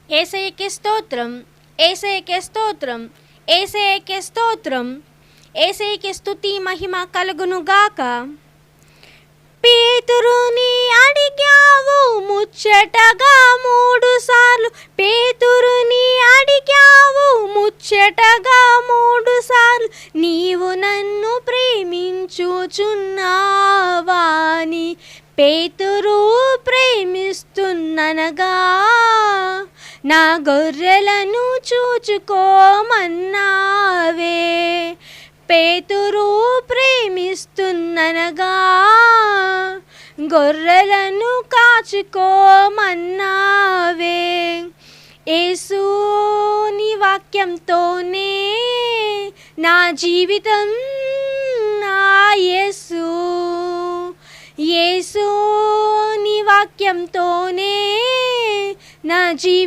యేసయ్యకే స్తోత్రం, యేసయ్యకే స్తోత్రం, యేసయ్యకే స్తోత్రం, యేసయ్యకే స్తుతి మహిమ కలుగునుగాక. పేతురుని అడిగావు ముచ్చటగా 3 సార్లు, పేతురుని అడిగావు ముచ్చటగా 3 సార్లు, నీవు నన్ను ప్రేమించుచున్నావాని పేతురు ప్రేమిస్తున్ననగా, నా గొర్రెలను చూచుకోమన్నావే. పేతురు ప్రేమిస్తున్ననగా, గొర్రెలను కాచుకోమన్నావే. యేసు నీ వాక్యంతోనే నా జీవితం, నా యేసు, యేసు నీ వాక్యంతోనే నా జీవితం.